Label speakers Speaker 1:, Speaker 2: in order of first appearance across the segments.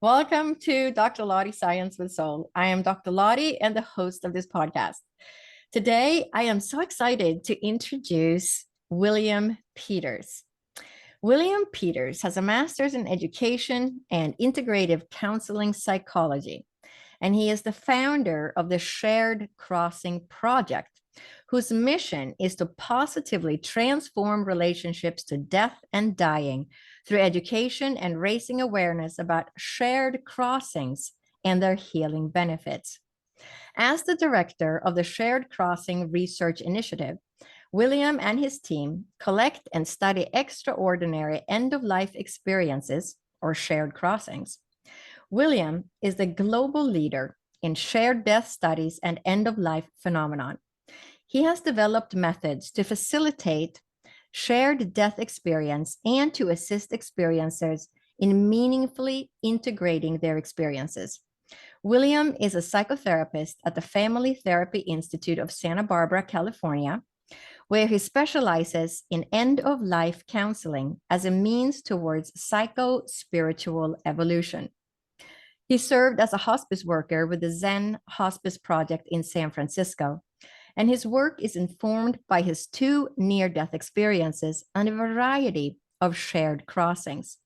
Speaker 1: Welcome to Dr. Lottie Science with Soul. I am Dr. Lottie and the host of this podcast. Today, I am so excited to introduce William Peters. William Peters has a master's in education and integrative counseling psychology, and he is the founder of the Shared Crossing Project, whose mission is to positively transform relationships to death and dying through education and raising awareness about shared crossings and their healing benefits. As the director of the Shared Crossing Research Initiative, William and his team collect and study extraordinary end-of-life experiences, or shared crossings. William is the global leader in shared death studies and end-of-life phenomenon. He has developed methods to facilitate shared death experience and to assist experiencers in meaningfully integrating their experiences. William is a psychotherapist at the Family Therapy Institute of Santa Barbara, California, where he specializes in end-of-life counseling as a means towards psycho-spiritual evolution. He served as a hospice worker with the Zen Hospice Project in San Francisco, and his work is informed by his two near-death experiences and a variety of shared crossings.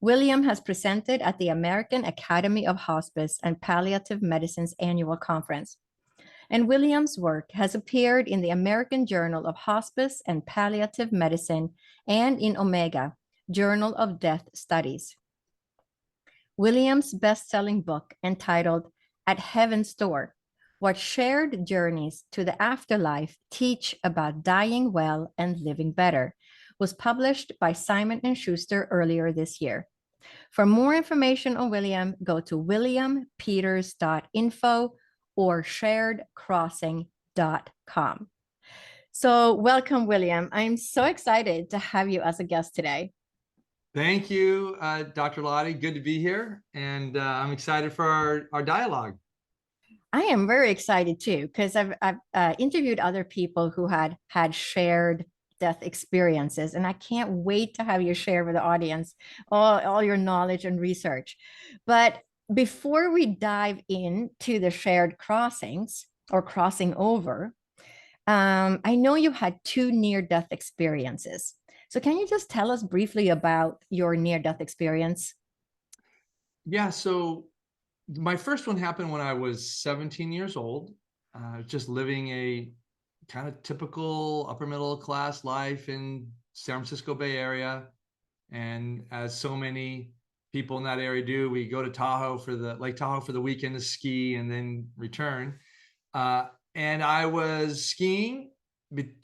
Speaker 1: William has presented at the American Academy of Hospice and Palliative Medicine's annual conference, and William's work has appeared in the American Journal of Hospice and Palliative Medicine and in Omega, Journal of Death Studies. William's best-selling book, entitled At Heaven's Door: What Shared Journeys to the Afterlife Teach About Dying Well and Living Better, was published by Simon & Schuster earlier this year. For more information on William, go to williampeters.info or sharedcrossing.com. So welcome, William. I'm so excited to have you as a guest today.
Speaker 2: Thank you, Dr. Lottie. Good to be here. And I'm excited for our dialogue.
Speaker 1: I am very excited too, because I've interviewed other people who had shared death experiences, and I can't wait to have you share with the audience all your knowledge and research. But before we dive into the shared crossings or crossing over, I know you had two near-death experiences. So can you just tell us briefly about your near-death experience?
Speaker 2: Yeah, so my first one happened when I was 17 years old, just living a kind of typical upper middle class life in San Francisco Bay Area. And as so many people in that area do, we go to Lake Tahoe for the weekend to ski and then return. And I was skiing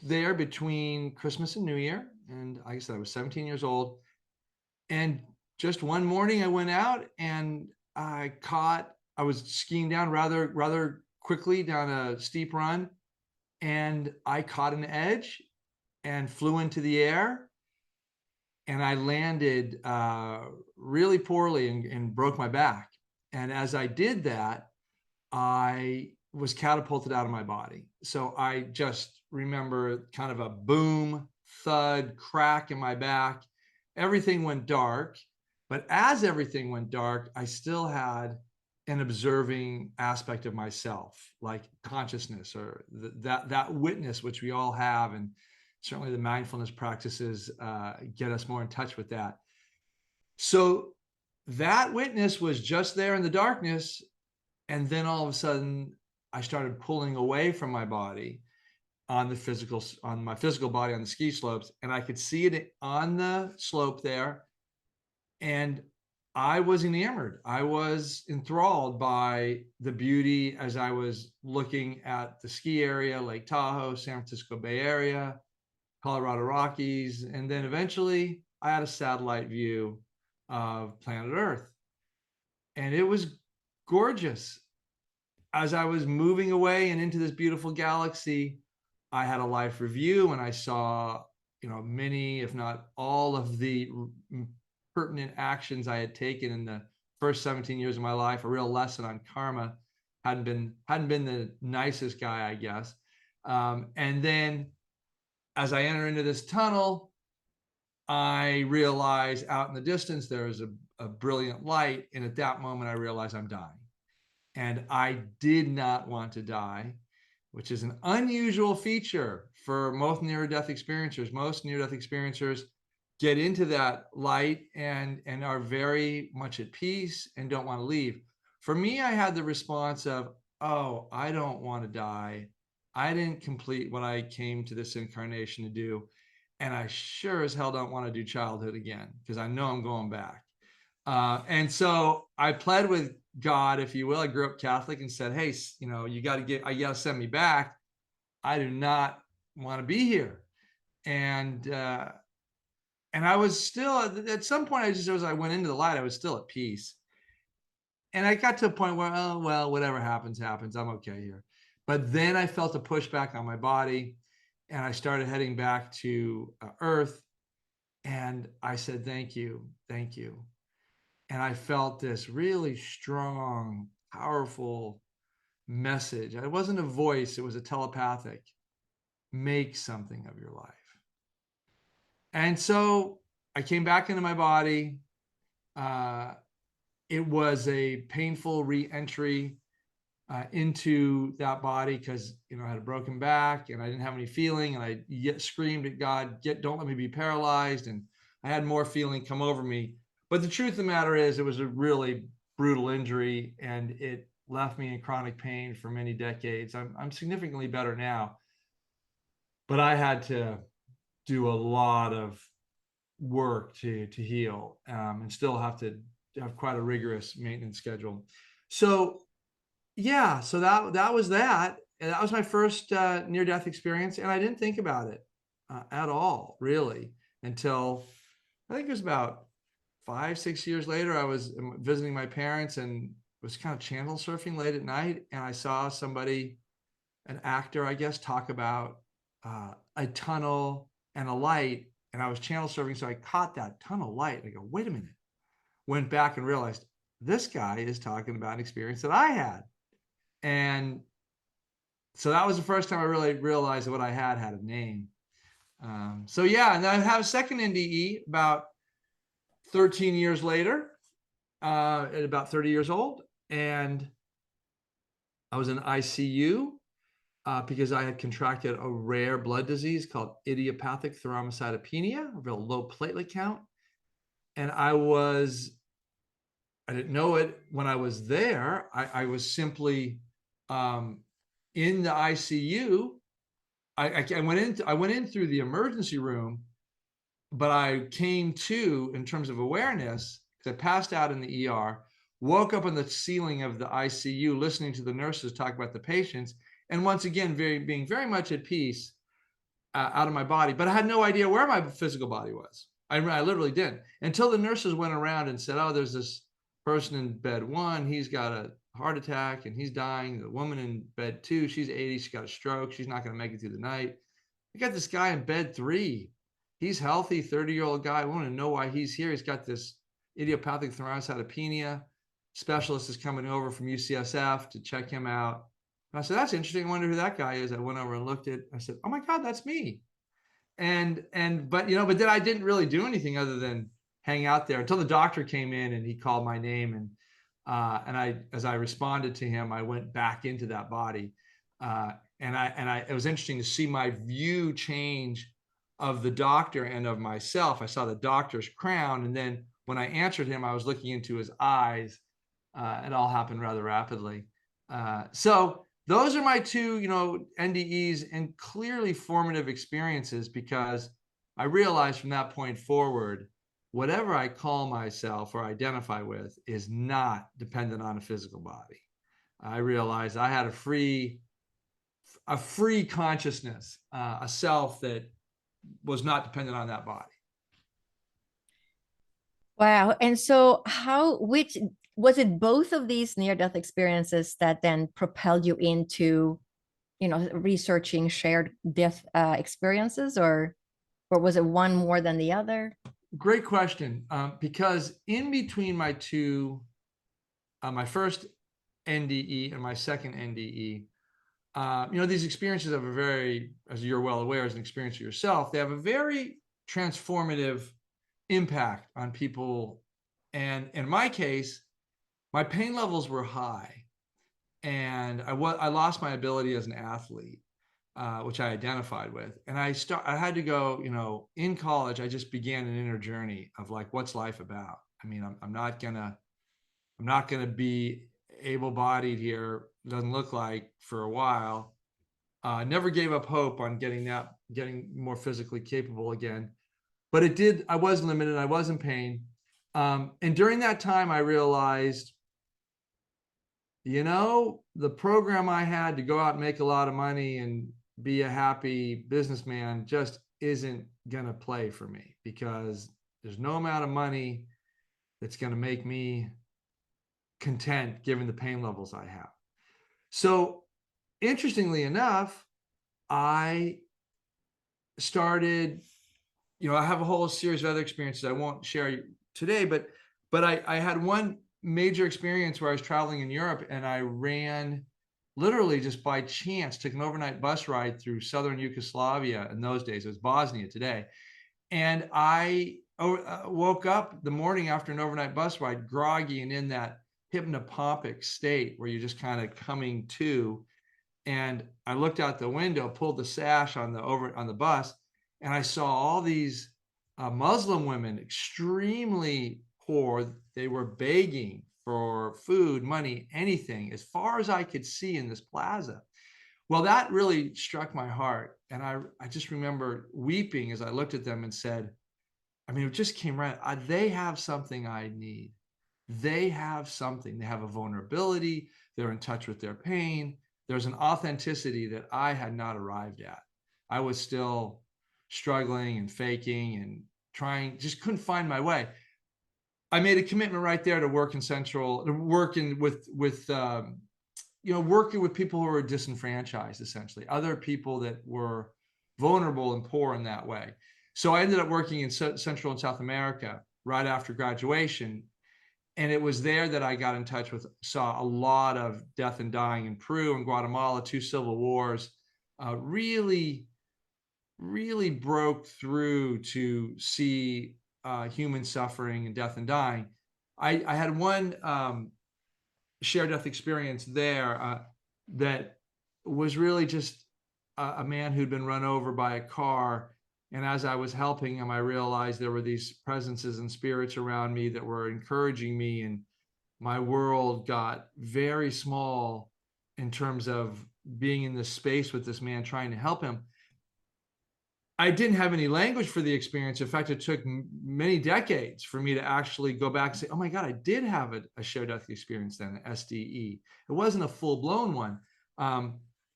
Speaker 2: there between Christmas and New Year. And like I said, I was 17 years old. And just one morning I went out and I was skiing down rather quickly down a steep run, and I caught an edge and flew into the air, and I landed really poorly and broke my back. And as I did that, I was catapulted out of my body. So I just remember kind of a boom, thud, crack in my back. Everything went dark. But as everything went dark, I still had an observing aspect of myself, like consciousness, or that witness, which we all have. And certainly the mindfulness practices get us more in touch with that. So that witness was just there in the darkness. And then all of a sudden, I started pulling away from my body on my physical body on the ski slopes, and I could see it on the slope there. And I was enamored. I was enthralled by the beauty as I was looking at the ski area, Lake Tahoe, San Francisco Bay Area, Colorado Rockies. And then eventually I had a satellite view of planet Earth. And it was gorgeous. As I was moving away and into this beautiful galaxy, I had a life review, and I saw, many, if not all, of the pertinent actions I had taken in the first 17 years of my life. A real lesson on karma. Hadn't been the nicest guy, I guess. And then as I enter into this tunnel, I realized out in the distance there was a brilliant light, and at that moment I realized I'm dying. And I did not want to die, which is an unusual feature for most near-death experiencers. Most near-death experiencers get into that light and are very much at peace and don't want to leave. For me, I had the response of, oh, I don't want to die. I didn't complete what I came to this incarnation to do. And I sure as hell don't want to do childhood again, because I know I'm going back. And so I pled with God, if you will. I grew up Catholic and said, hey, you got to send me back. I do not want to be here. And I was still, at some point, as I went into the light, I was still at peace. And I got to a point where, oh, well, whatever happens, happens. I'm okay here. But then I felt a pushback on my body, and I started heading back to Earth. And I said, thank you. Thank you. And I felt this really strong, powerful message. It wasn't a voice, it was a telepathic. Make something of your life. And so I came back into my body. It was a painful re-entry into that body, because I had a broken back and I didn't have any feeling, and I yet screamed at God, don't let me be paralyzed. And I had more feeling come over me. But the truth of the matter is, it was a really brutal injury, and it left me in chronic pain for many decades. I'm significantly better now, but I had to do a lot of work to heal, and still have to have quite a rigorous maintenance schedule. So yeah, so that was that. And that was my first near-death experience, and I didn't think about it at all, really, until I think it was about 5-6 years later. I was visiting my parents and was kind of channel surfing late at night, and I saw somebody, an actor, I guess, talk about a tunnel and a light, and I was channel surfing, so I caught that tunnel light, and I go, wait a minute. Went back and realized this guy is talking about an experience that I had. And so that was the first time I really realized that what I had a name. So yeah, and I have a second NDE about 13 years later, at about 30 years old. And I was in ICU because I had contracted a rare blood disease called idiopathic thrombocytopenia, a real low platelet count. And I didn't know it when I was there. I was simply in the ICU. I went in through the emergency room, but I came to, in terms of awareness, because I passed out in the ER, woke up on the ceiling of the ICU, listening to the nurses talk about the patients, and once again, being very much at peace out of my body. But I had no idea where my physical body was. I literally didn't, until the nurses went around and said, oh, there's this person in bed 1, he's got a heart attack and he's dying. The woman in bed 2, she's 80, she got a stroke, she's not going to make it through the night. I got this guy in bed 3, he's healthy, 30-year-old guy. I want to know why he's here. He's got this idiopathic thrombocytopenia. Specialist is coming over from UCSF to check him out. And I said, that's interesting. I wonder who that guy is. I went over and looked at, I said, oh my God, that's me. But then I didn't really do anything other than hang out there until the doctor came in and he called my name. And as I responded to him, I went back into that body. It was interesting to see my view change of the doctor and of myself. I saw the doctor's crown. And then when I answered him, I was looking into his eyes. It all happened rather rapidly. So those are my two, NDEs, and clearly formative experiences, because I realized from that point forward, whatever I call myself or identify with is not dependent on a physical body. I realized I had a free consciousness, a self that was not dependent on that body.
Speaker 1: Wow. And so which was it, both of these near-death experiences that then propelled you into, researching shared death experiences, or was it one more than the other?
Speaker 2: Great question. Because in between my first NDE and my second NDE, these experiences have as you're well aware, as an experience yourself, they have a very transformative impact on people. And in my case, my pain levels were high, and I lost my ability as an athlete, which I identified with. And I had to go, in college, I just began an inner journey of like, what's life about? I mean, I'm not gonna be able-bodied here. Doesn't look like for a while. Never gave up hope on getting more physically capable again. But it did, I was limited, I was in pain. And during that time, I realized, the program I had to go out and make a lot of money and be a happy businessman just isn't gonna play for me, because there's no amount of money that's gonna make me content given the pain levels I have. So interestingly enough, I started, I have a whole series of other experiences I won't share today, but I had one major experience where I was traveling in Europe, and I ran, literally just by chance, took an overnight bus ride through southern Yugoslavia. In those days, it was Bosnia today. And I woke up the morning after an overnight bus ride, groggy and in that hypnopompic state where you're just kind of coming to. And I looked out the window, pulled the sash on the bus, and I saw all these Muslim women, extremely poor. They were begging for food, money, anything, as far as I could see in this plaza. Well, that really struck my heart. And I just remember weeping as I looked at them and said, I mean, it just came right. They have something I need. They have something. They have a vulnerability. They're in touch with their pain. There's an authenticity that I had not arrived at. I was still struggling and faking and trying, just couldn't find my way. I made a commitment right there to work working with people who are disenfranchised, essentially, other people that were vulnerable and poor in that way. So I ended up working in Central and South America right after graduation. And it was there that I got in touch with, saw a lot of death and dying in Peru and Guatemala, 2 civil wars, really, really broke through to see human suffering and death and dying. I had one shared death experience there that was really just a man who'd been run over by a car. And as I was helping him, I realized there were these presences and spirits around me that were encouraging me. And my world got very small in terms of being in this space with this man, trying to help him. I didn't have any language for the experience. In fact, it took many decades for me to actually go back and say, oh my God, I did have a shared death experience then, an SDE. It wasn't a full-blown one,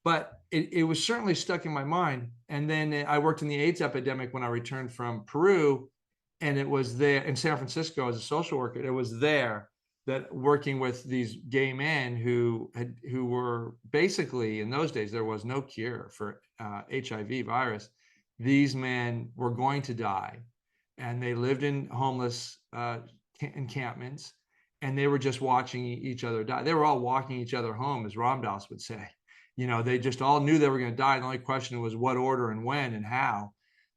Speaker 2: but it was certainly stuck in my mind. And then I worked in the AIDS epidemic when I returned from Peru, and it was there in San Francisco as a social worker. It was there that working with these gay men who were basically, in those days, there was no cure for HIV virus. These men were going to die, and they lived in homeless encampments, and they were just watching each other die. They were all walking each other home, as Ram Dass would say. They just all knew they were going to die. The only question was what order and when and how.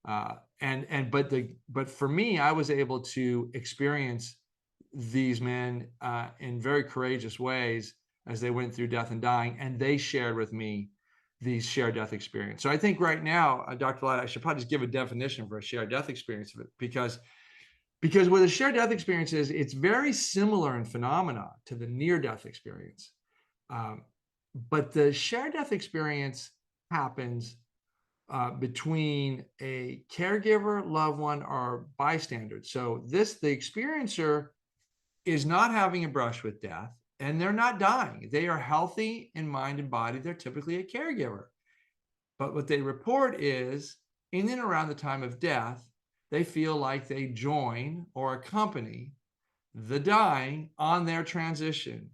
Speaker 2: But for me, I was able to experience these men in very courageous ways as they went through death and dying, and they shared with me these shared death experience. So I think right now, Dr. Light, I should probably just give a definition for a shared death experience, because what a shared death experience is, it's very similar in phenomena to the near-death experience. But the shared death experience happens between a caregiver, loved one, or bystander. So the experiencer is not having a brush with death, and they're not dying. They are healthy in mind and body. They're typically a caregiver. But what they report is, in and around the time of death, they feel like they join or accompany the dying on their transition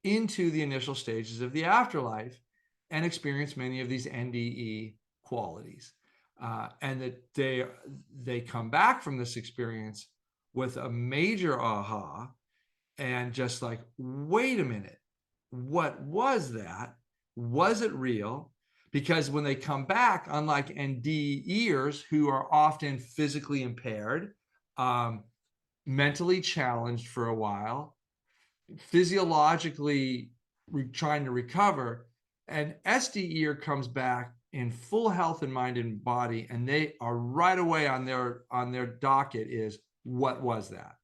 Speaker 2: into the initial stages of the afterlife, and experience many of these NDE qualities. And that they come back from this experience with a major aha, and just like, wait a minute, what was that? Was it real? Because when they come back, unlike NDEs who are often physically impaired, mentally challenged for a while, physiologically trying to recover, and SDER comes back in full health in mind and body, and they are right away on their docket is, what was that?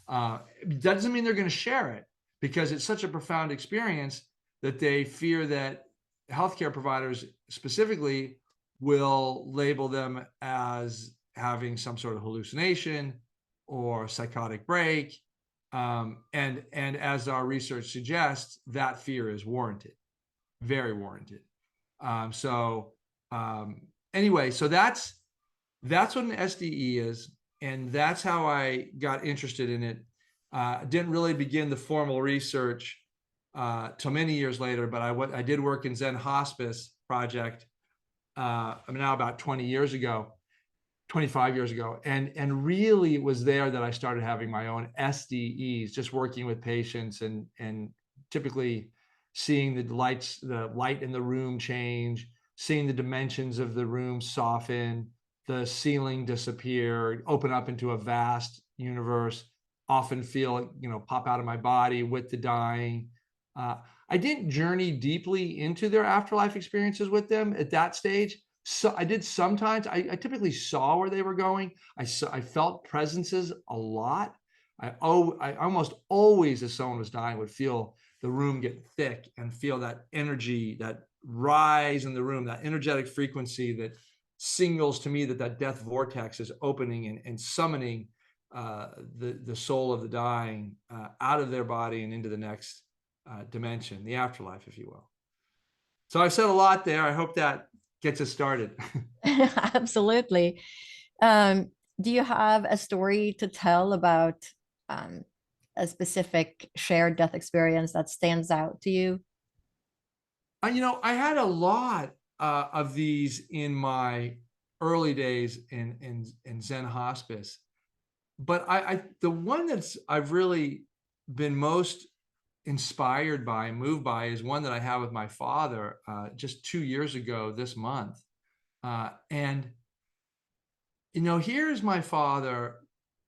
Speaker 2: That doesn't mean they're going to share it, because it's such a profound experience that they fear that healthcare providers specifically will label them as having some sort of hallucination or psychotic break. And as our research suggests, that fear is warranted, very warranted. So anyway, so that's what an SDE is, and that's how I got interested in it. Didn't really begin the formal research till many years later, but I did work in Zen Hospice Project. I'm now about 20 years ago, 25 years ago, and really it was there that I started having my own SDEs, just working with patients and typically seeing the light in the room change, seeing the dimensions of the room soften, the ceiling disappear, open up into a vast universe, often feel, pop out of my body with the dying. I didn't journey deeply into their afterlife experiences with them at that stage. So I did sometimes. I typically saw where they were going. I felt presences a lot. I almost always, as someone was dying, would feel the room get thick and feel that energy, that rise in the room, that energetic frequency that signals to me that death vortex is opening and summoning the soul of the dying out of their body and into the next dimension, the afterlife, if you will. So I've said a lot there. I hope that gets us started.
Speaker 1: Absolutely. Um, do you have a story to tell about a specific shared death experience that stands out to you?
Speaker 2: I had a lot of these in my early days in Zen Hospice, but the one I've really been most inspired by and moved by is one that I have with my father just 2 years ago this month. And here's my father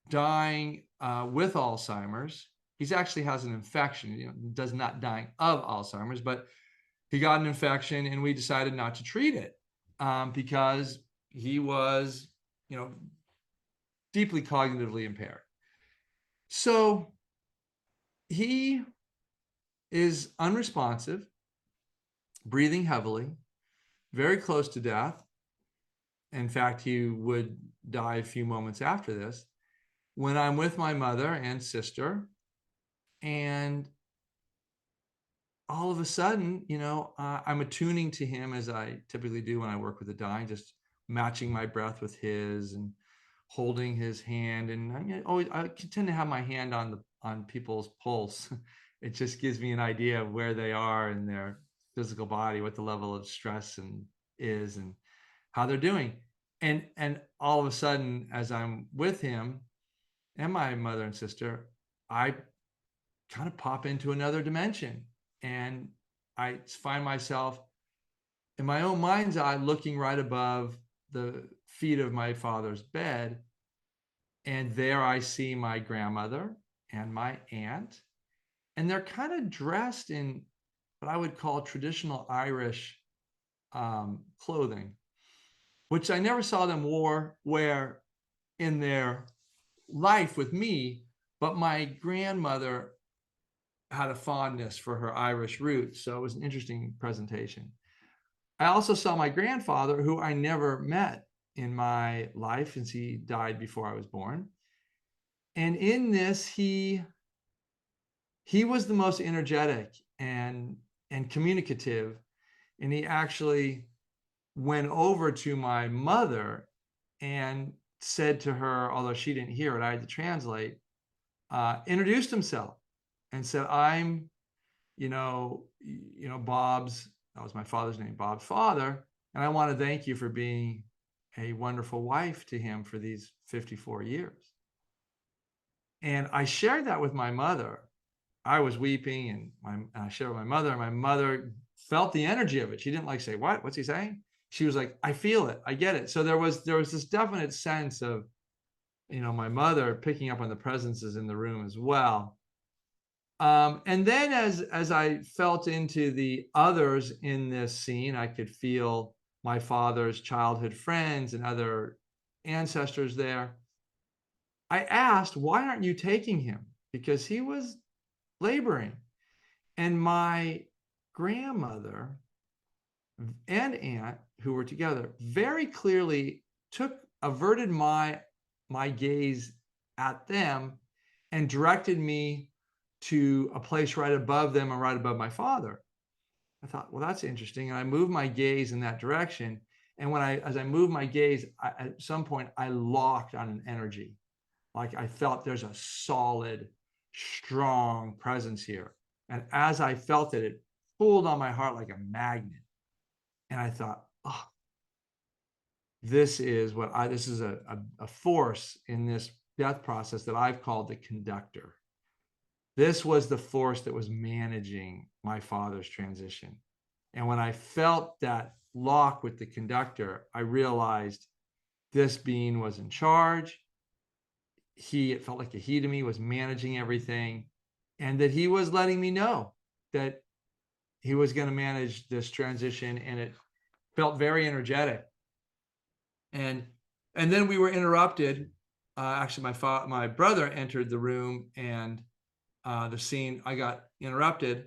Speaker 2: dying with Alzheimer's. He's actually has an infection, does not dying of Alzheimer's, but he got an infection and we decided not to treat it because he was, deeply cognitively impaired. So he is unresponsive, breathing heavily, very close to death. In fact, he would die a few moments after this, when I'm with my mother and sister, and all of a sudden, I'm attuning to him as I typically do when I work with the dying, just matching my breath with his and holding his hand. And I tend to have my hand on people's pulse. It just gives me an idea of where they are in their physical body, what the level of stress is, and how they're doing. And all of a sudden, as I'm with him and my mother and sister, I kind of pop into another dimension. And I find myself in my own mind's eye looking right above the feet of my father's bed. And there I see my grandmother and my aunt. And they're kind of dressed in what I would call traditional Irish clothing, which I never saw them wear in their life with me. But my grandmother had a fondness for her Irish roots. So it was an interesting presentation. I also saw my grandfather, who I never met in my life since he died before I was born. And in this, he was the most energetic and communicative. And he actually went over to my mother and said to her, although she didn't hear it, I had to translate, introduced himself and said, I'm, Bob's, that was my father's name, Bob's father. And I want to thank you for being a wonderful wife to him for these 54 years. And I shared that with my mother. I was weeping, and I shared with my mother, and my mother felt the energy of it. She didn't say, what's he saying? She was like, I feel it. I get it. So there was this definite sense of my mother picking up on the presences in the room as well. And then as I felt into the others in this scene, I could feel my father's childhood friends and other ancestors there. I asked, why aren't you taking him? Because he was laboring. And my grandmother and aunt, who were together, very clearly averted my gaze at them and directed me to a place right above them and right above my father. I thought, well, that's interesting. And I moved my gaze in that direction. And as I moved my gaze, at some point, I locked on an energy. Like I felt there's a solid, strong presence here. And as I felt it, it pulled on my heart like a magnet. And I thought, oh, this is a force in this death process that I've called the conductor. This was the force that was managing my father's transition. And when I felt that lock with the conductor, I realized this being was in charge. It felt like a he to me, was managing everything, and that he was letting me know that he was going to manage this transition. And it felt very energetic. And then we were interrupted. Actually, my brother entered the room, and the scene, I got interrupted.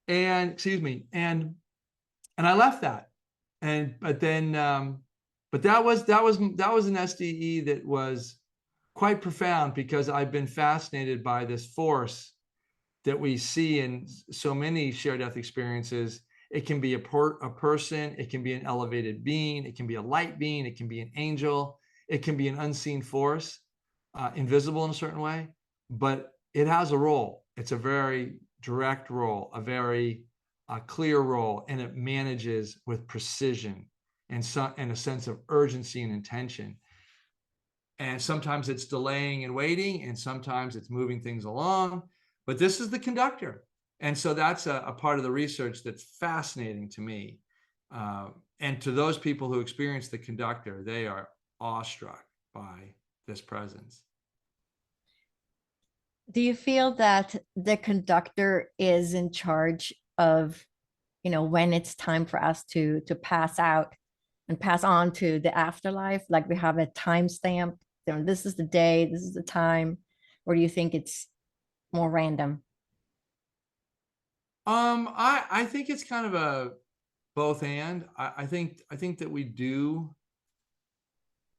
Speaker 2: And excuse me, and I left that. But that was an SDE that was quite profound, because I've been fascinated by this force that we see in so many shared death experiences. It can be a person, it can be an elevated being, it can be a light being, it can be an angel, it can be an unseen force, invisible in a certain way, but it has a role. It's a very direct role, a very clear role, and it manages with precision and a sense of urgency and intention. And sometimes it's delaying and waiting, and sometimes it's moving things along. But this is the conductor. And so that's a part of the research that's fascinating to me. And to those people who experience the conductor, they are awestruck by this presence.
Speaker 1: Do you feel that the conductor is in charge of, when it's time for us to pass out and pass on to the afterlife? Like we have a timestamp, this is the day, this is the time, or do you think it's more random?
Speaker 2: I think it's kind of a both and. I think that we do.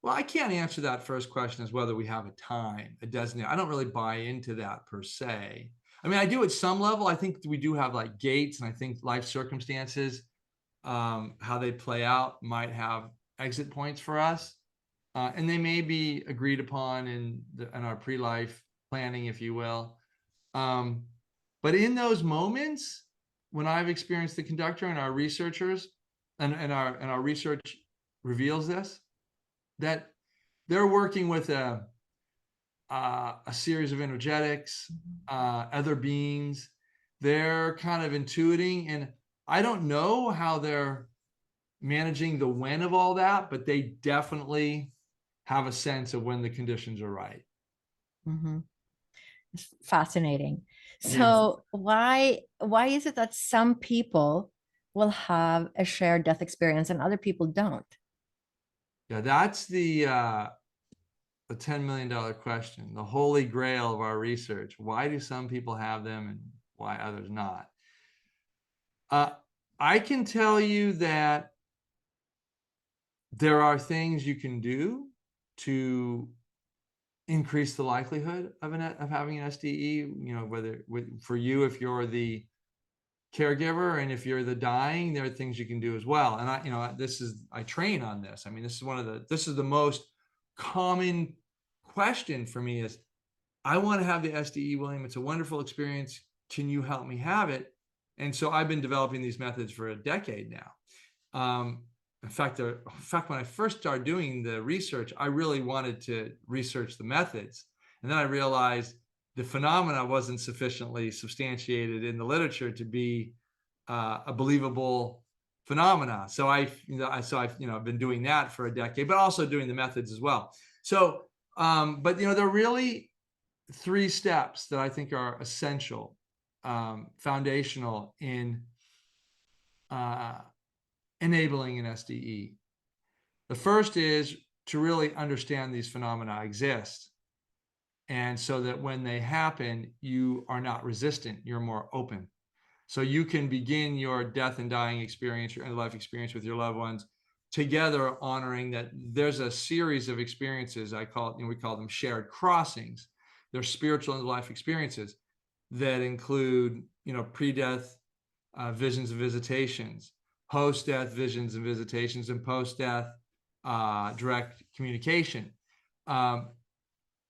Speaker 2: Well, I can't answer that first question as whether we have a designated. I don't really buy into that per se. I mean, I do at some level. I think we do have like gates, and I think life circumstances, how they play out, might have exit points for us, and they may be agreed upon in our pre-life planning, if you will. But in those moments when I've experienced the conductor, and our researchers and our research reveals this, that they're working with a series of energetics, other beings. They're kind of intuiting, and I don't know how they're managing the when of all that, but they definitely have a sense of when the conditions are right.
Speaker 1: Mm-hmm. It's fascinating. So why is it that some people will have a shared death experience and other people don't?
Speaker 2: Yeah, that's the $10 million question, the holy grail of our research. Why do some people have them and why others not? I can tell you that there are things you can do to increase the likelihood of having an SDE. Whether for you, if you're the caregiver, and if you're the dying, there are things you can do as well. And I train on this. I mean, this is the most common question for me is, I want to have the SDE, William. It's a wonderful experience. Can you help me have it? And so I've been developing these methods for a decade now. In fact, when I first started doing the research, I really wanted to research the methods. And then I realized the phenomena wasn't sufficiently substantiated in the literature to be a believable phenomena. So I've been doing that for a decade, but also doing the methods as well. So, but there are really 3 steps that I think are essential, foundational in enabling an SDE. The first is to really understand these phenomena exist. And so that when they happen, you are not resistant, you're more open. So you can begin your death and dying experience, your end of life experience with your loved ones together, honoring that there's a series of experiences. We call them shared crossings. They're spiritual end of life experiences that include, pre-death visions and visitations, post-death visions and visitations, and post-death direct communication,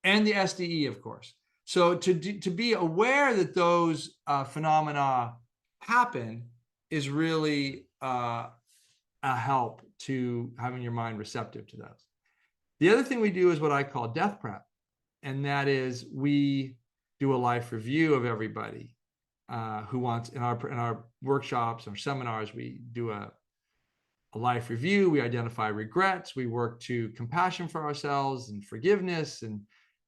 Speaker 2: and the SDE, of course. So to be aware that those phenomena happen is really a help to having your mind receptive to those. The other thing we do is what I call death prep, and that is we do a life review of everybody who wants in our workshops or seminars. We do a life review. We identify regrets. We work to compassion for ourselves and forgiveness, and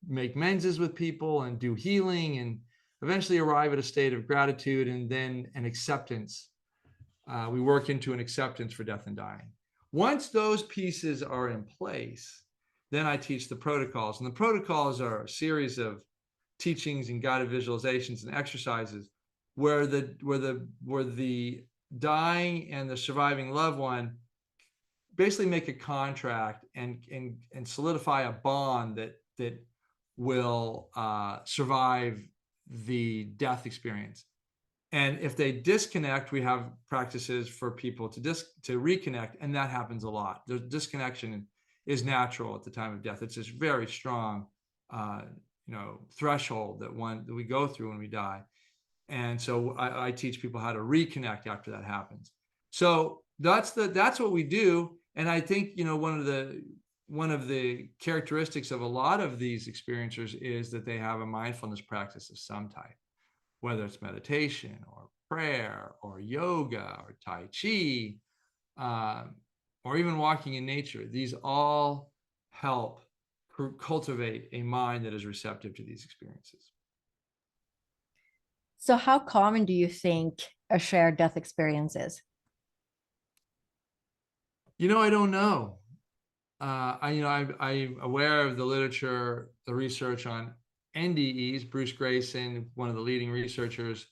Speaker 2: make menses with people, and do healing, and eventually arrive at a state of gratitude, and then an acceptance. We work into an acceptance for death and dying. Once those pieces are in place, then I teach the protocols. And the protocols are a series of teachings and guided visualizations and exercises where the dying and the surviving loved one basically make a contract and solidify a bond that will survive the death experience. And if they disconnect, we have practices for people to reconnect, and that happens a lot. The disconnection is natural at the time of death. It's this very strong, threshold that we go through when we die. And so I teach people how to reconnect after that happens. So that's what we do. And I think one of the characteristics of a lot of these experiencers is that they have a mindfulness practice of some type, whether it's meditation or prayer or yoga or Tai Chi, or even walking in nature. These all help cultivate a mind that is receptive to these experiences.
Speaker 1: So how common do you think a shared death experience is?
Speaker 2: I don't know. I'm aware of the literature, the research on NDEs. Bruce Grayson, one of the leading researchers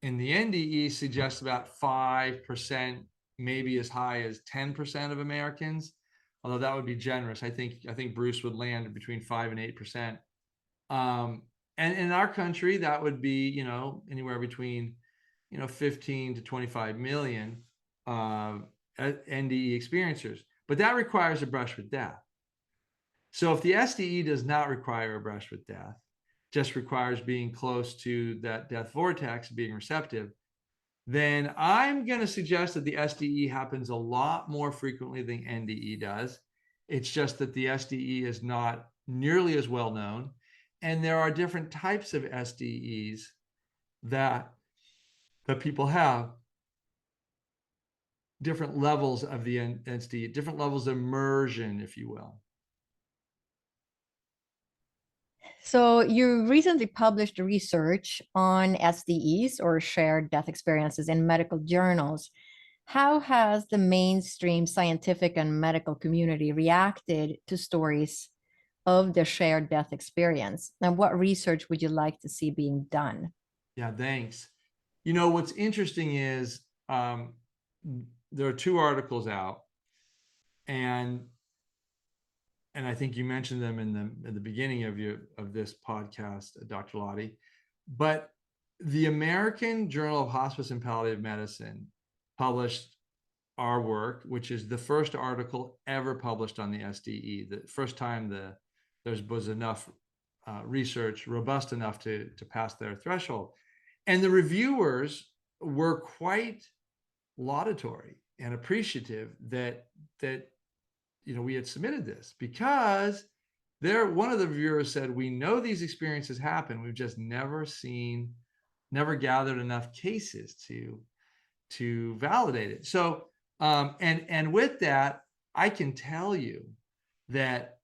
Speaker 2: in the NDEs, suggests about 5%, maybe as high as 10% of Americans, although that would be generous. I think Bruce would land between 5 and 8%. And in our country, that would be, anywhere between, 15 to 25 million NDE experiencers. But that requires a brush with death. So if the SDE does not require a brush with death, just requires being close to that death vortex, being receptive, then I'm going to suggest that the SDE happens a lot more frequently than NDE does. It's just that the SDE is not nearly as well known. And there are different types of SDEs that people have, different levels of the SDE, different levels of immersion, if you will.
Speaker 1: So you recently published research on SDEs, or shared death experiences, in medical journals. How has the mainstream scientific and medical community reacted to stories of the shared death experience? And what research would you like to see being done?
Speaker 2: Yeah, thanks. What's interesting is there are 2 articles out, and I think you mentioned them in the beginning of this podcast, Dr. Lottie. But the American Journal of Hospice and Palliative Medicine published our work, which is the first article ever published on the SDE. The first time there was enough research robust enough to pass their threshold. And the reviewers were quite laudatory and appreciative that we had submitted this, because one of the reviewers said, we know these experiences happen, we've just never gathered enough cases to validate it. So And with that, I can tell you that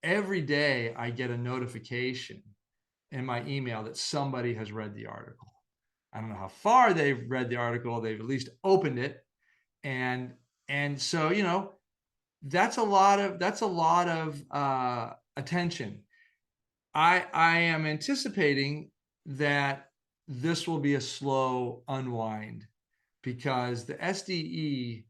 Speaker 2: every day I get a notification in my email that somebody has read the article. I don't know how far they've read the article. They've at least opened it. And so, that's a lot of attention. I am anticipating that this will be a slow unwind because the SDE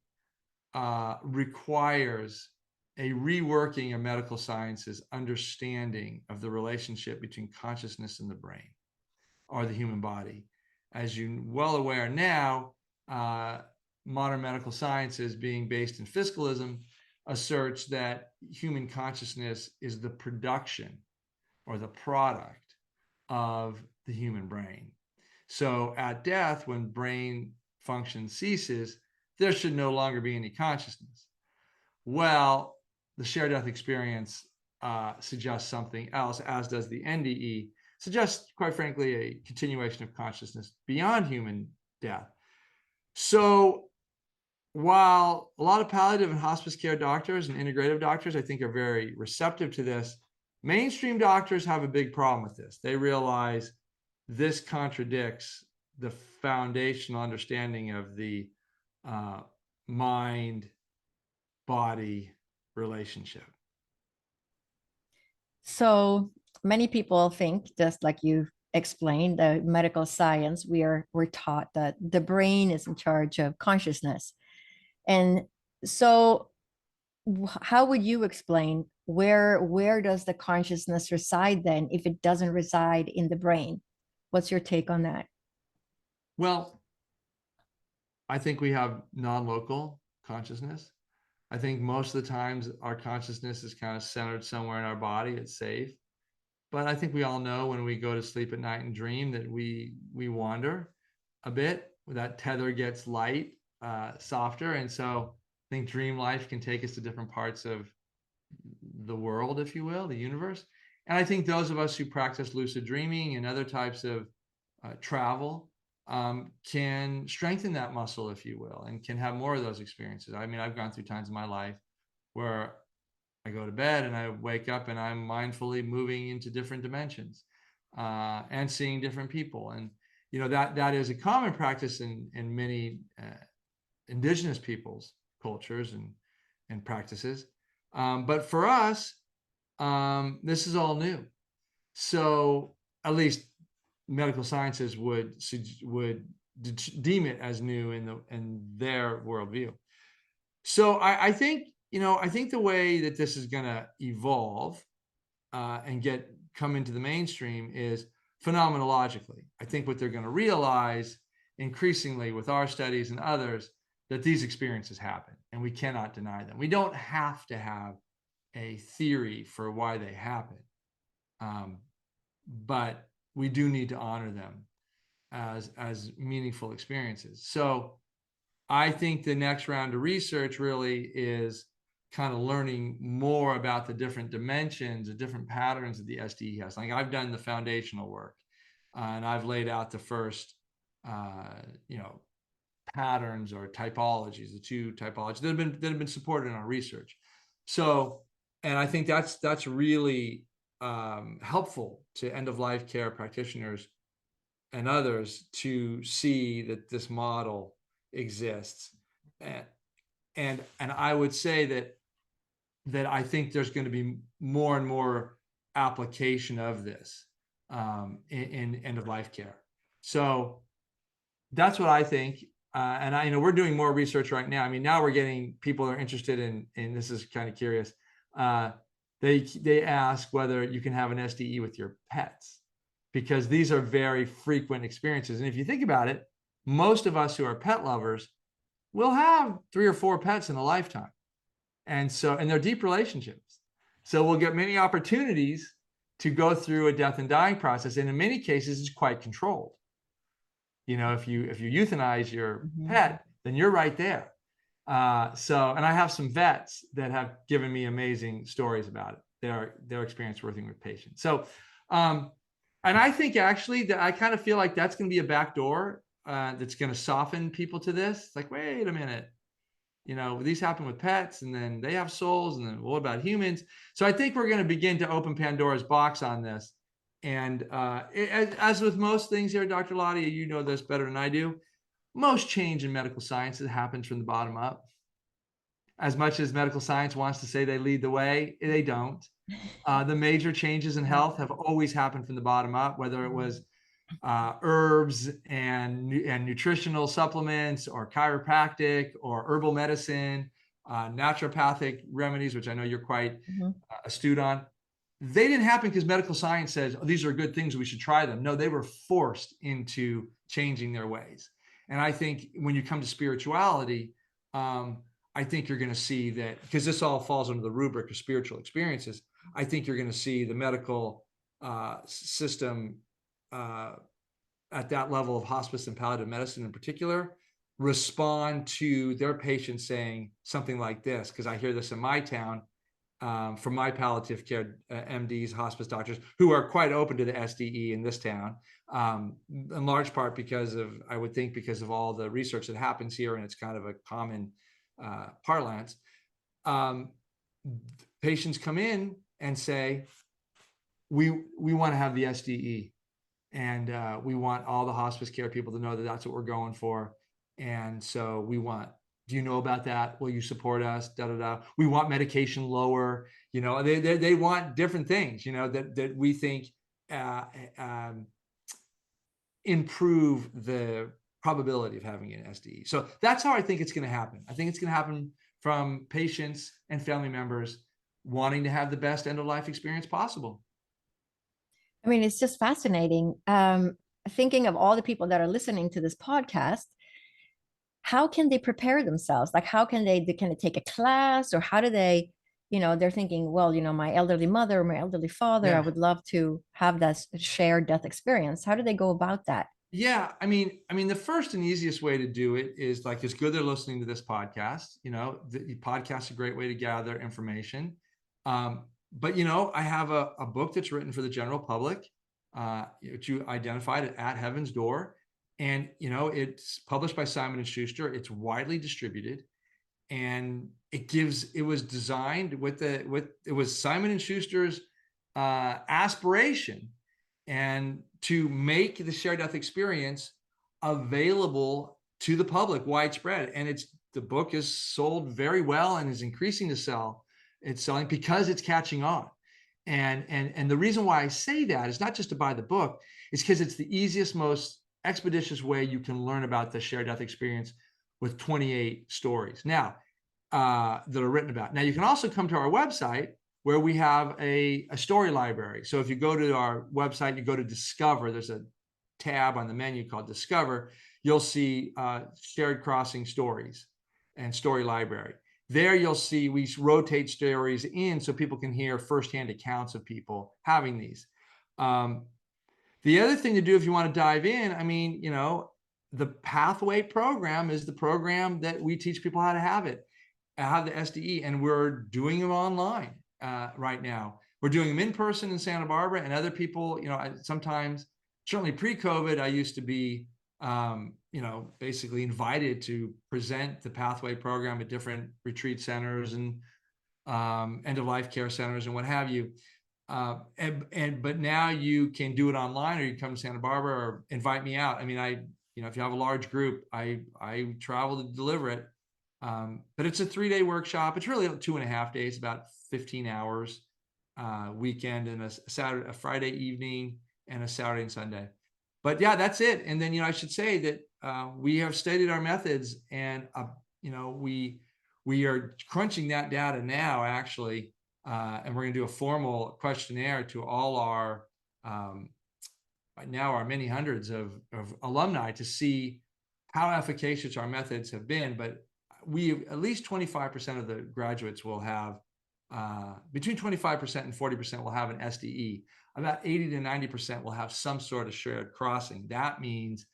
Speaker 2: requires a reworking of medical science's understanding of the relationship between consciousness and the brain or the human body. As you're well aware now, modern medical sciences, being based in physicalism, asserts that human consciousness is the production or the product of the human brain. So at death, when brain function ceases, there should no longer be any consciousness. Well, the shared death experience suggests something else, as does the NDE, suggests, quite frankly, a continuation of consciousness beyond human death. So while a lot of palliative and hospice care doctors and integrative doctors, I think, are very receptive to this, mainstream doctors have a big problem with this. They realize this contradicts the foundational understanding of the mind-body relationship.
Speaker 1: So many people think, just like you explained, the medical science, we're taught that the brain is in charge of consciousness. And so how would you explain where does the consciousness reside then if it doesn't reside in the brain? What's your take on that?
Speaker 2: Well, I think we have non-local consciousness. I think most of the times our consciousness is kind of centered somewhere in our body. It's safe. But I think we all know when we go to sleep at night and dream that we wander a bit. That tether gets light, softer. And so I think dream life can take us to different parts of the world, if you will, the universe. And I think those of us who practice lucid dreaming and other types of travel can strengthen that muscle, if you will, and can have more of those experiences. I mean, I've gone through times in my life where I go to bed and I wake up and I'm mindfully moving into different dimensions and seeing different people. And, that is a common practice in many indigenous peoples' cultures and practices. But for us, this is all new. So at least medical sciences would deem it as new in their worldview. So I think the way that this is going to evolve and come into the mainstream is phenomenologically. I think what they're going to realize increasingly with our studies and others, that these experiences happen and we cannot deny them. We don't have to have a theory for why they happen, but we do need to honor them as meaningful experiences. So I think the next round of research really is kind of learning more about the different dimensions, the different patterns that the SDE has. Like, I've done the foundational work and I've laid out the first, patterns or typologies, the two typologies that have been supported in our research. So, and I think that's really helpful to end-of-life care practitioners and others to see that this model exists. And I would say that I think there's going to be more and more application of this in end-of-life care. So that's what I think. And we're doing more research right now. I mean, now we're getting people that are interested in this is kind of curious. They ask whether you can have an SDE with your pets, because these are very frequent experiences. And if you think about it, most of us who are pet lovers will have 3 or 4 pets in a lifetime. And they're deep relationships. So we'll get many opportunities to go through a death and dying process. And in many cases, it's quite controlled. If you euthanize your pet, then you're right there. And I have some vets that have given me amazing stories about it, their experience working with patients. So, and I think actually that I kind of feel like that's going to be a back door that's going to soften people to this. It's like, wait a minute, these happen with pets, and then they have souls, and then what about humans? So I think we're going to begin to open Pandora's box on this. And as with most things here, Dr. Lottie, you know this better than I do. Most change in medical science happens from the bottom up. As much as medical science wants to say they lead the way, they don't. The major changes in health have always happened from the bottom up, whether it was herbs and nutritional supplements, or chiropractic, or herbal medicine, naturopathic remedies, which I know you're quite astute on. They didn't happen because medical science says, oh, these are good things, we should try them. No, they were forced into changing their ways. And I think when you come to spirituality, I think you're going to see that, because this all falls under the rubric of spiritual experiences. I think you're going to see the medical system at that level of hospice and palliative medicine in particular respond to their patients saying something like this, because I hear this in my town from my palliative care MDs, hospice doctors, who are quite open to the SDE in this town, in large part because of, I would think, because of all the research that happens here, and it's kind of a common parlance. Patients come in and say, we want to have the SDE, and we want all the hospice care people to know that that's what we're going for. And so do you know about that? Will you support us? Da, da, da. We want medication lower. They want different things, that we think improve the probability of having an SDE. So that's how I think it's going to happen. I think it's going to happen from patients and family members wanting to have the best end of life experience possible.
Speaker 1: I mean, it's just fascinating. Thinking of all the people that are listening to this podcast, how can they prepare themselves? Like, how can they take a class, or how do they, they're thinking, well, my elderly mother or my elderly father, I would love to have that shared death experience. How do they go about that?
Speaker 2: Yeah, I mean, the first and easiest way to do it is, like, it's good they're listening to this podcast. The podcast is a great way to gather information. But I have a book that's written for the general public, which you identified at Heaven's Door, and it's published by Simon and Schuster. It's widely distributed, and it was designed it was Simon and Schuster's aspiration, and to make the shared death experience available to the public, widespread. And the book is sold very well and is increasing to sell. It's selling because it's catching on. And the reason why I say that is not just to buy the book, it's because it's the easiest, most expeditious way you can learn about the shared death experience, with 28 stories now that are written about. Now, you can also come to our website, where we have a story library. So if you go to our website, you go to Discover, there's a tab on the menu called Discover. You'll see shared crossing stories and story library. There you'll see we rotate stories in so people can hear firsthand accounts of people having these. The other thing to do if you want to dive in, the Pathway program is the program that we teach people how to have the SDE, and we're doing them online. Right now, we're doing them in person in Santa Barbara, and other people, sometimes, certainly pre-COVID, I used to be, basically invited to present the Pathway program at different retreat centers and end-of-life care centers and what have you. But now you can do it online, or you come to Santa Barbara or invite me out. If you have a large group, I travel to deliver it. But it's a 3-day workshop. It's really 2.5 days, about 15 hours, weekend, and a Friday evening, and a Saturday and Sunday. But yeah, that's it. And then, I should say that we have studied our methods, and, we are crunching that data now, actually, and we're going to do a formal questionnaire to all our, now our many hundreds of alumni, to see how efficacious our methods have been. But at least 25% of the graduates will have, between 25% and 40% will have an SDE. About 80 to 90% will have some sort of shared crossing. That means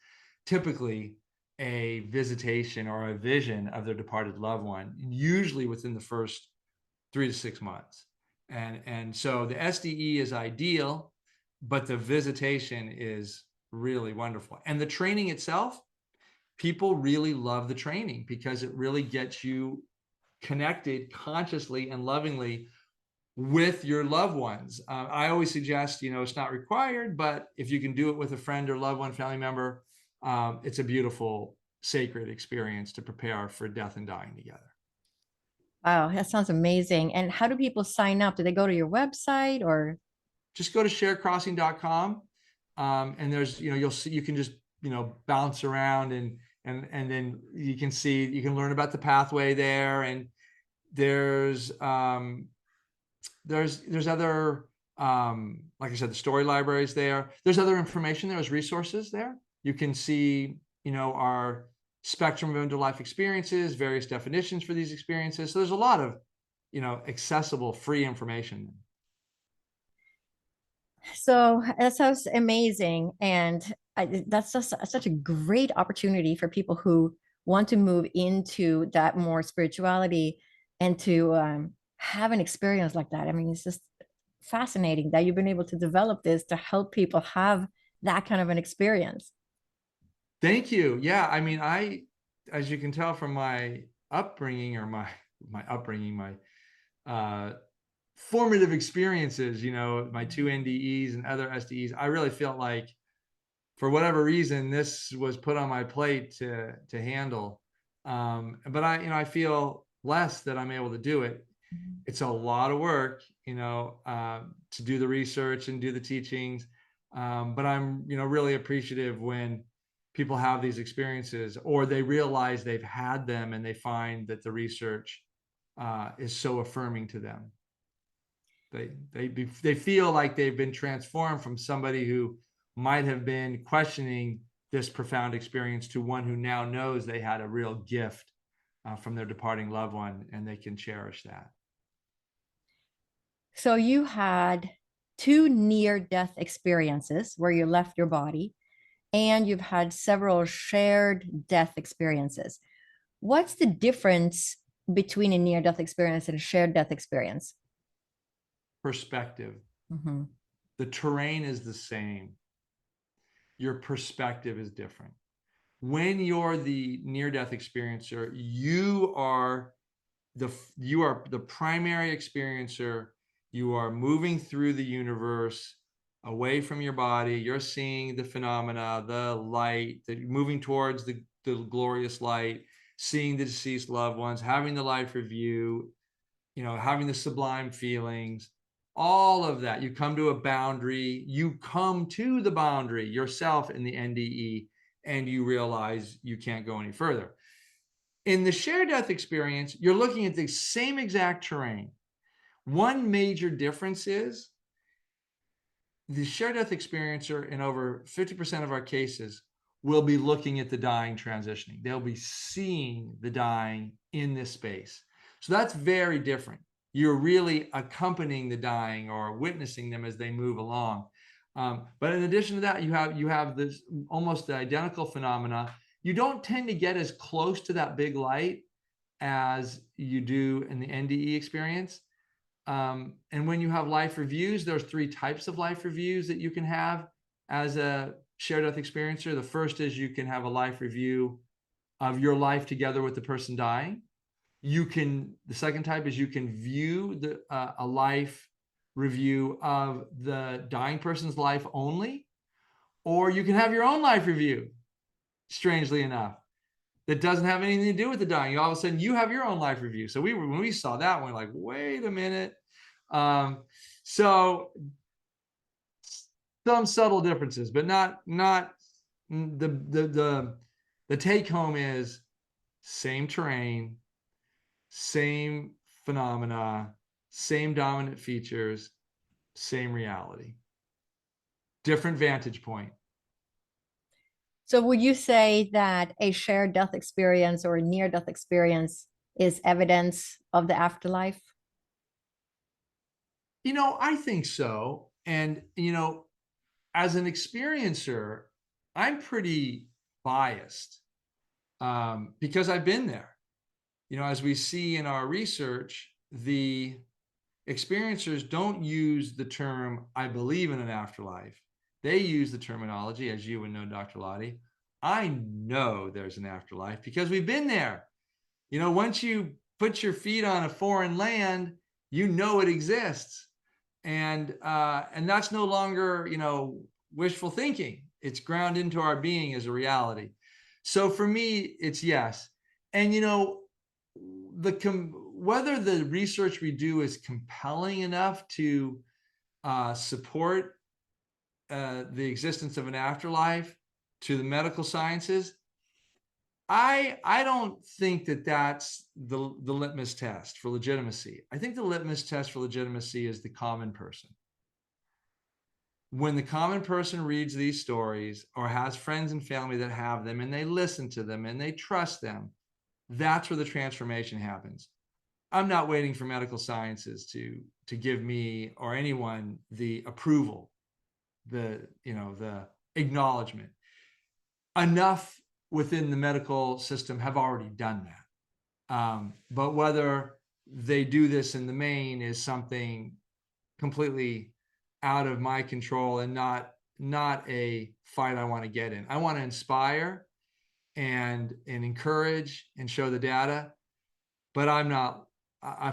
Speaker 2: typically a visitation or a vision of their departed loved one, usually within the first 3 to 6 months. And so the SDE is ideal, but the visitation is really wonderful. And the training itself, people really love the training because it really gets you connected consciously and lovingly with your loved ones. I always suggest, it's not required, but if you can do it with a friend or loved one, family member, it's a beautiful, sacred experience to prepare for death and dying together.
Speaker 1: Wow, that sounds amazing. And how do people sign up? Do they go to your website or?
Speaker 2: Just go to sharedcrossing.com. And there's, you'll see, you can just, bounce around and then you can learn about the pathway there. And there's other, like I said, the story libraries there. There's other information. There's resources there. You can see, our spectrum of end-of-life experiences, various definitions for these experiences. So there's a lot of, accessible, free information.
Speaker 1: So that sounds amazing. And that's just such a great opportunity for people who want to move into that more spirituality and to have an experience like that. I mean, it's just fascinating that you've been able to develop this to help people have that kind of an experience.
Speaker 2: Thank you. Yeah, I mean, as you can tell from my upbringing or my formative experiences, my 2 NDEs and other SDEs, I really felt like for whatever reason, this was put on my plate to handle. But I feel blessed that I'm able to do it. It's a lot of work, to do the research and do the teachings. But I'm, really appreciative when people have these experiences or they realize they've had them and they find that the research is so affirming to them. They feel like they've been transformed from somebody who might have been questioning this profound experience to one who now knows they had a real gift from their departing loved one, and they can cherish that.
Speaker 1: So you had two near-death experiences where you left your body, and you've had several shared death experiences. What's the difference between a near-death experience and a shared death experience?
Speaker 2: Perspective.
Speaker 1: Mm-hmm.
Speaker 2: The terrain is the same. Your perspective is different. When you're the near-death experiencer, you are the primary experiencer. You are moving through the universe away from your body. You're seeing the phenomena, the light, moving towards the glorious light, seeing the deceased loved ones, having the life review, having the sublime feelings, all of that. You come to a boundary, you come to the boundary yourself in the NDE, and you realize you can't go any further. In the shared death experience, you're looking at the same exact terrain. One major difference is the shared death experiencer in over 50% of our cases will be looking at the dying transitioning. They'll be seeing the dying in this space. So that's very different. You're really accompanying the dying or witnessing them as they move along. But in addition to that, you have this almost identical phenomena. You don't tend to get as close to that big light as you do in the NDE experience. And when you have life reviews, there's 3 types of life reviews that you can have as a shared death experiencer. The first is you can have a life review of your life together with the person dying. The second type is you can view a life review of the dying person's life only, or you can have your own life review, strangely enough, that doesn't have anything to do with the dying. All of a sudden you have your own life review. So when we saw that, we're like, wait a minute. So some subtle differences, but not the take home is same terrain, same phenomena, same dominant features, same reality, different vantage point.
Speaker 1: So would you say that a shared death experience or a near-death experience is evidence of the afterlife?
Speaker 2: I think so. And, as an experiencer, I'm pretty biased because I've been there. As we see in our research, the experiencers don't use the term, I believe in an afterlife. They use the terminology, as you would know, Dr. Lottie, I know there's an afterlife because we've been there. Once you put your feet on a foreign land, you know it exists. And that's no longer, wishful thinking. It's ground into our being as a reality. So for me, it's yes. And whether the research we do is compelling enough to support the existence of an afterlife to the medical sciences, I don't think that that's the litmus test for legitimacy. I think the litmus test for legitimacy is the common person. When the common person reads these stories or has friends and family that have them and they listen to them and they trust them, that's where the transformation happens. I'm not waiting for medical sciences to give me or anyone the approval, the acknowledgement. Enough within the medical system have already done that. But whether they do this in the main is something completely out of my control and not a fight I want to get in. I want to inspire and encourage and show the data, but I'm not.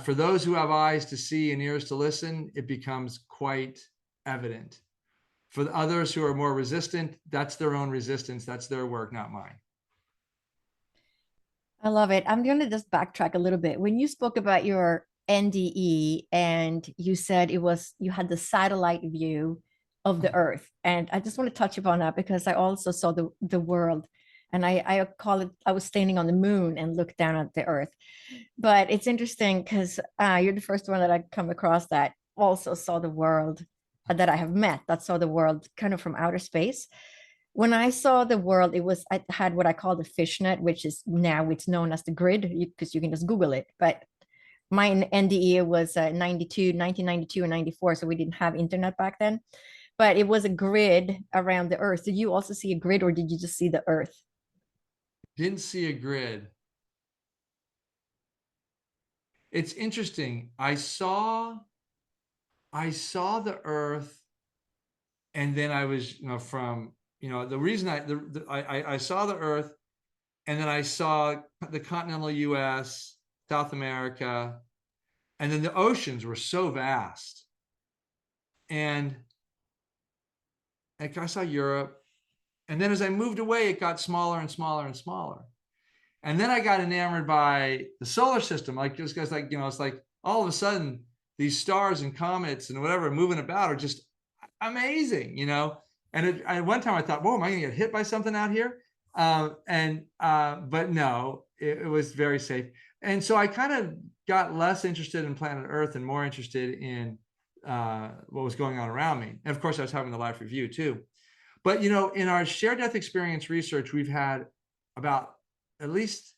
Speaker 2: For those who have eyes to see and ears to listen, it becomes quite evident. For the others who are more resistant, that's their own resistance. That's their work, not mine.
Speaker 1: I love it. I'm going to just backtrack a little bit. When you spoke about your NDE and you said you had the satellite view of the Earth, and I just want to touch upon that because I also saw the world, and I call it, I was standing on the moon and looked down at the Earth. But it's interesting because you're the first one that I come across that also saw the world, that I have met that saw the world kind of from outer space. When I saw the world, I had what I call the fishnet, which is now it's known as the grid because you can just Google it. But my NDE was 1992 and 94, so we didn't have internet back then. But it was a grid around the Earth. Did you also see a grid, or did you just see the Earth?
Speaker 2: Didn't see a grid. It's interesting. I saw the Earth, and then I was, the reason I saw the Earth, and then I saw the continental U.S., South America, and then the oceans were so vast, and I saw Europe, and then as I moved away, it got smaller and smaller and smaller, and then I got enamored by the solar system, like just because, it's like all of a sudden these stars and comets and whatever moving about are just amazing, And at one time I thought, whoa, am I going to get hit by something out here? But no, it was very safe. And so I kind of got less interested in planet Earth and more interested in what was going on around me. And of course, I was having the life review too. But, in our shared death experience research, we've had about at least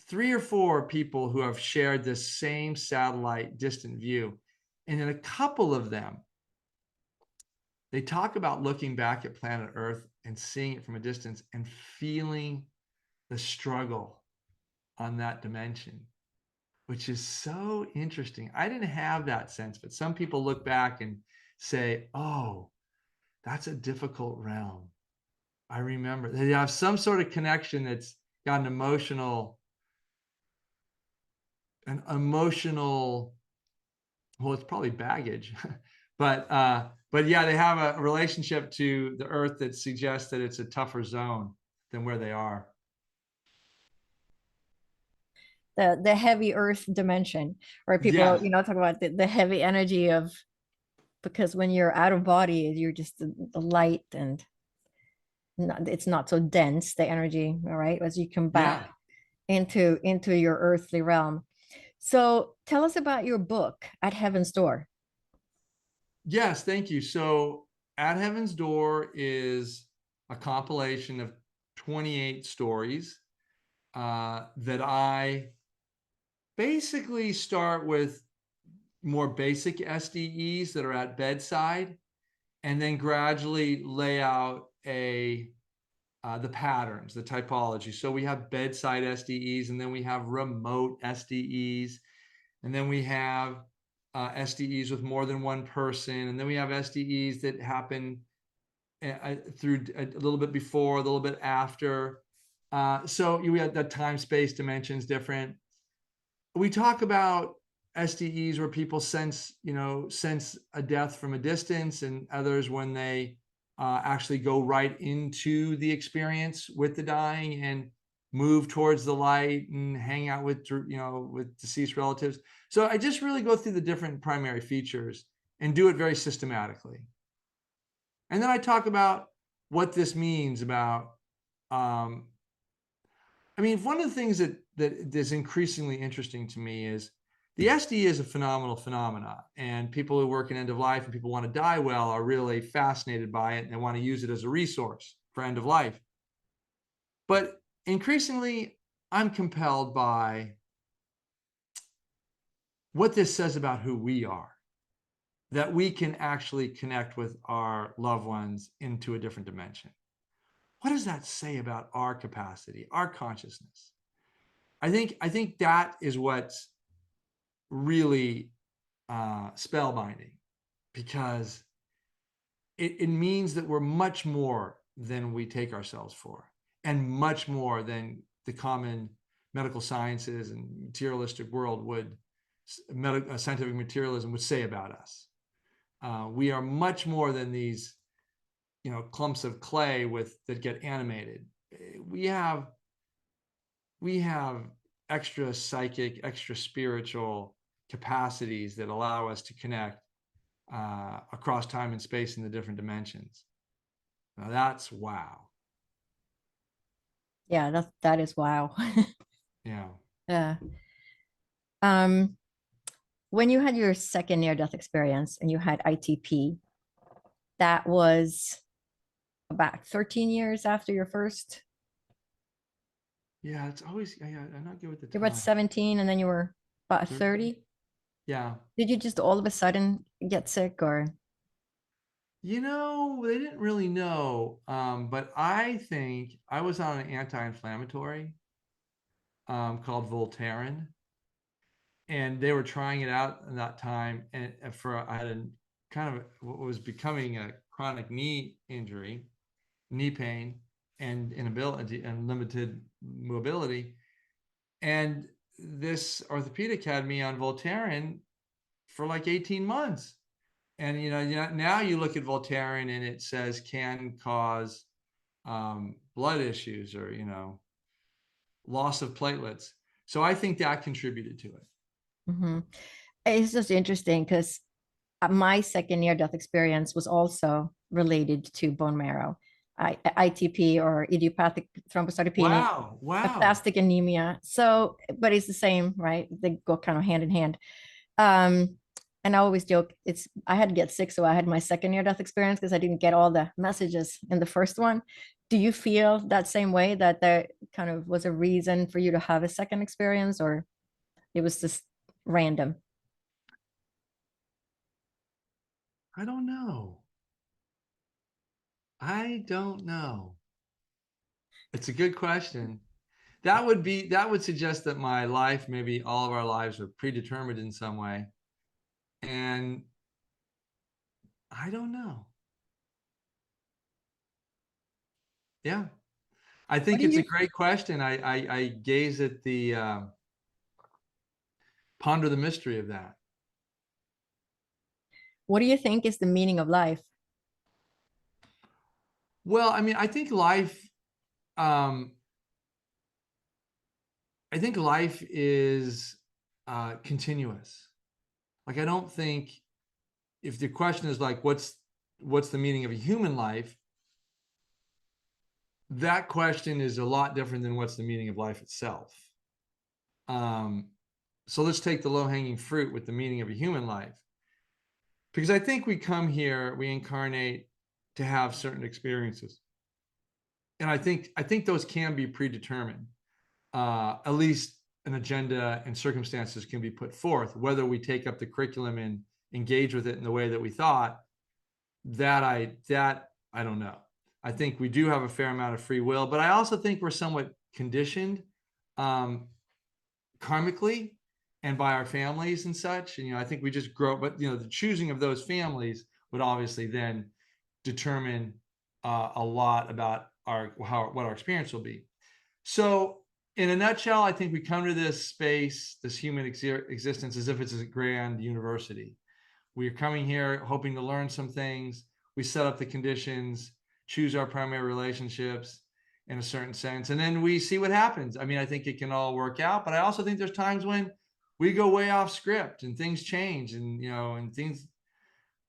Speaker 2: 3 or 4 people who have shared this same satellite distant view. And in a couple of them, they talk about looking back at planet Earth and seeing it from a distance and feeling the struggle on that dimension, which is so interesting. I didn't have that sense, but some people look back and say, oh, that's a difficult realm. I remember they have some sort of connection that's got an emotional, well, it's probably baggage, but yeah, they have a relationship to the Earth that suggests that it's a tougher zone than where they are.
Speaker 1: The heavy Earth dimension, where people,
Speaker 2: Yes.
Speaker 1: talk about the heavy energy of, because when you're out of body, you're just the light, and it's not so dense, the energy, all right, as you come
Speaker 2: Yeah.
Speaker 1: back into your earthly realm. So tell us about your book, At Heaven's Door.
Speaker 2: Yes. Thank you. So, At Heaven's Door is a compilation of 28 stories that I basically start with more basic SDEs that are at bedside, and then gradually lay out the patterns, the typology. So we have bedside SDEs, and then we have remote SDEs, and then we have SDEs with more than one person, and then we have SDEs that happen through a little bit before, a little bit after. So we had the time space dimensions different. We talk about SDEs where people sense a death from a distance, and others when they actually go right into the experience with the dying and move towards the light and hang out with with deceased relatives. So I just really go through the different primary features and do it very systematically. And then I talk about what this means about one of the things that is increasingly interesting to me is the SD is a phenomenal phenomenon, and people who work in end of life and people want to die well are really fascinated by it, and they want to use it as a resource for end of life. But increasingly, I'm compelled by what this says about who we are, that we can actually connect with our loved ones into a different dimension. What does that say about our capacity, our consciousness? I think that is what's really spellbinding, because it means that we're much more than we take ourselves for, and much more than the common medical sciences and materialistic world would, scientific materialism would say about us. We are much more than these, clumps of clay that get animated. We have extra psychic, extra spiritual capacities that allow us to connect across time and space in the different dimensions. Now that's wow.
Speaker 1: Yeah, that is wow.
Speaker 2: Yeah.
Speaker 1: Yeah. Um, when you had your second near-death experience and you had ITP, that was about 13 years after your first.
Speaker 2: Yeah, it's always, I'm not good with the
Speaker 1: You were about
Speaker 2: time.
Speaker 1: 17 and then you were about 30.
Speaker 2: Yeah.
Speaker 1: Did you just all of a sudden get sick, or?
Speaker 2: They didn't really know. But I think I was on an anti-inflammatory called Voltaren, and they were trying it out in that time. And I had a kind of what was becoming a chronic knee injury, knee pain, and inability and limited mobility. And this orthopedic had me on Voltaren for like 18 months. And now you look at Voltaren and it says can cause blood issues, or loss of platelets. So I think that contributed to it.
Speaker 1: Mm-hmm. It's just interesting because my second near-death experience was also related to bone marrow, ITP, or idiopathic thrombocytopenia,
Speaker 2: Wow.
Speaker 1: aplastic anemia. So, but it's the same, right? They go kind of hand in hand. Um, and I always joke, I had to get sick, so I had my second near-death experience because I didn't get all the messages in the first one. Do you feel that same way, that there kind of was a reason for you to have a second experience, or it was just random?
Speaker 2: I don't know. I don't know. It's a good question. That would suggest that my life, maybe all of our lives, are predetermined in some way. And I don't know. Yeah. I
Speaker 1: What
Speaker 2: think
Speaker 1: do
Speaker 2: it's a
Speaker 1: you
Speaker 2: great question. I gaze at the ponder the mystery of that.
Speaker 1: what do you think is the meaning of life?
Speaker 2: Well, um, I think life is continuous. Like, I don't think, if the question is like, what's the meaning of a human life? That question is a lot different than what's the meaning of life itself. Um, so let's take the low-hanging fruit with the meaning of a human life. Because I think we come here, we incarnate to have certain experiences. And I think those can be predetermined. At least an agenda and circumstances can be put forth. Whether we take up the curriculum and engage with it in the way that we thought, that I don't know. I think we do have a fair amount of free will, but I also think we're somewhat conditioned karmically and by our families and such. And I think we just grow, but the choosing of those families would obviously then determine a lot about what our experience will be. So in a nutshell, I think we come to this space, this human existence, as if it's a grand university. We're coming here hoping to learn some things. We set up the conditions, choose our primary relationships in a certain sense, and then we see what happens. I mean, I think it can all work out, but I also think there's times when we go way off script and things change, and and things,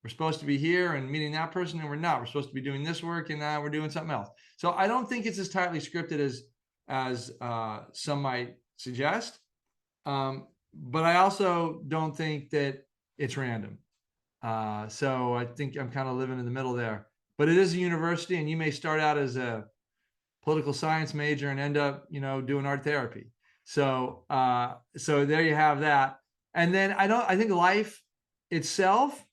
Speaker 2: we're supposed to be here and meeting that person and we're not. We're supposed to be doing this work and now we're doing something else. So I don't think it's as tightly scripted as some might suggest. But I also don't think that it's random. So I think I'm kind of living in the middle there. But it is a university, and you may start out as a political science major and end up, doing art therapy. So so there you have that. And then I think life itself,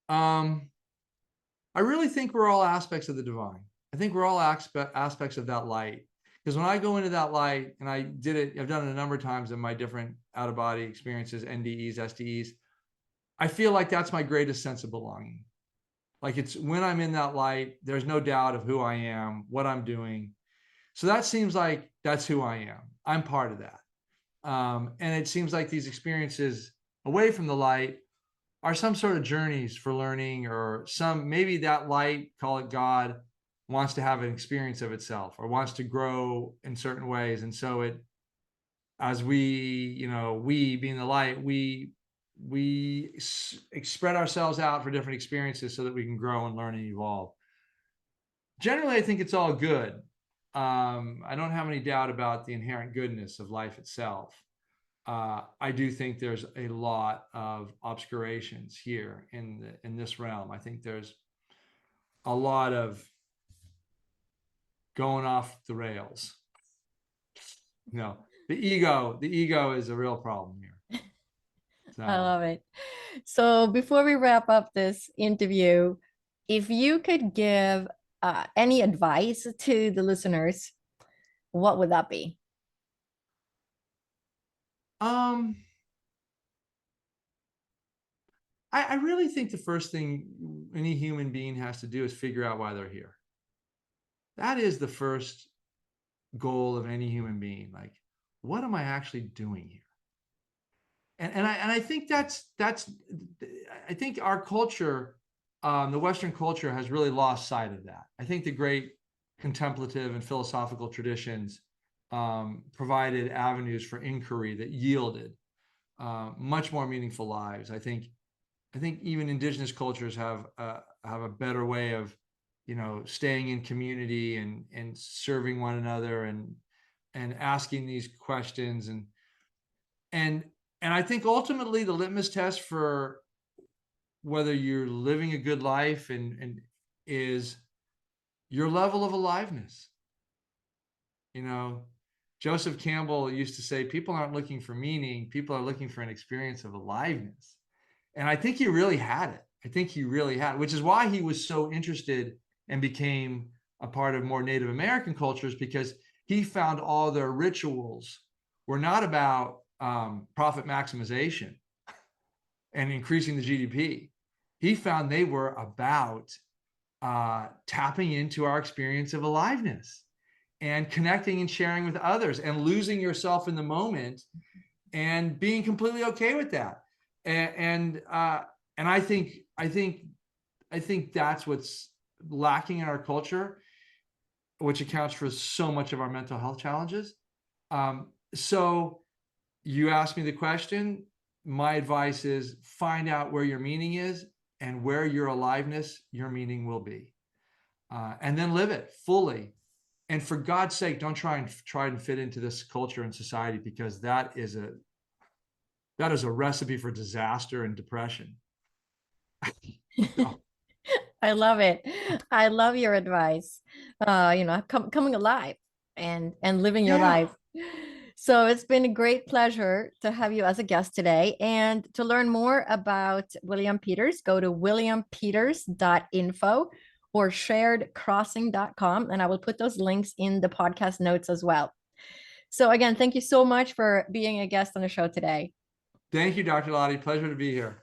Speaker 2: I really think we're all aspects of the divine. I think we're all aspects of that light. Because when I go into that light, and I've done it a number of times in my different out-of-body experiences, NDEs, SDEs, I feel like that's my greatest sense of belonging. Like, it's when I'm in that light, there's no doubt of who I am, what I'm doing. So that seems like that's who I am. I'm part of that. And it seems like these experiences away from the light are some sort of journeys for learning, or maybe that light, call it God, wants to have an experience of itself or wants to grow in certain ways. And so as we being the light, we spread ourselves out for different experiences so that we can grow and learn and evolve. Generally, I think it's all good. I don't have any doubt about the inherent goodness of life itself. I do think there's a lot of obscurations here in this realm. I think there's a lot of going off the rails. The ego is a real problem here. So.
Speaker 1: I love it. So before we wrap up this interview, if you could give any advice to the listeners, what would that be?
Speaker 2: I really think the first thing any human being has to do is figure out why they're here. That is the first goal of any human being. Like, what am I actually doing here? And I think that's I think our culture, the Western culture, has really lost sight of that. I think the great contemplative and philosophical traditions provided avenues for inquiry that yielded much more meaningful lives. I think even indigenous cultures have a better way of, staying in community and serving one another and asking these questions, and I think ultimately the litmus test for whether you're living a good life and is your level of aliveness. Joseph Campbell used to say, people aren't looking for meaning, people are looking for an experience of aliveness. And I think he really had it. Which is why he was so interested and became a part of more Native American cultures, because he found all their rituals were not about profit maximization and increasing the GDP. He found they were about tapping into our experience of aliveness and connecting and sharing with others and losing yourself in the moment and being completely okay with that. And I think that's what's lacking in our culture, which accounts for so much of our mental health challenges. So you asked me the question. My advice is find out where your meaning is, and where your aliveness, your meaning will be, and then live it fully. And for God's sake, don't try and fit into this culture and society, because that is a recipe for disaster and depression.
Speaker 1: I love it. I love your advice. Coming alive and living your life. So it's been a great pleasure to have you as a guest today. And to learn more about William Peters, go to williampeters.info or sharedcrossing.com. And I will put those links in the podcast notes as well. So again, thank you so much for being a guest on the show today.
Speaker 2: Thank you, Dr. Lottie. Pleasure to be here.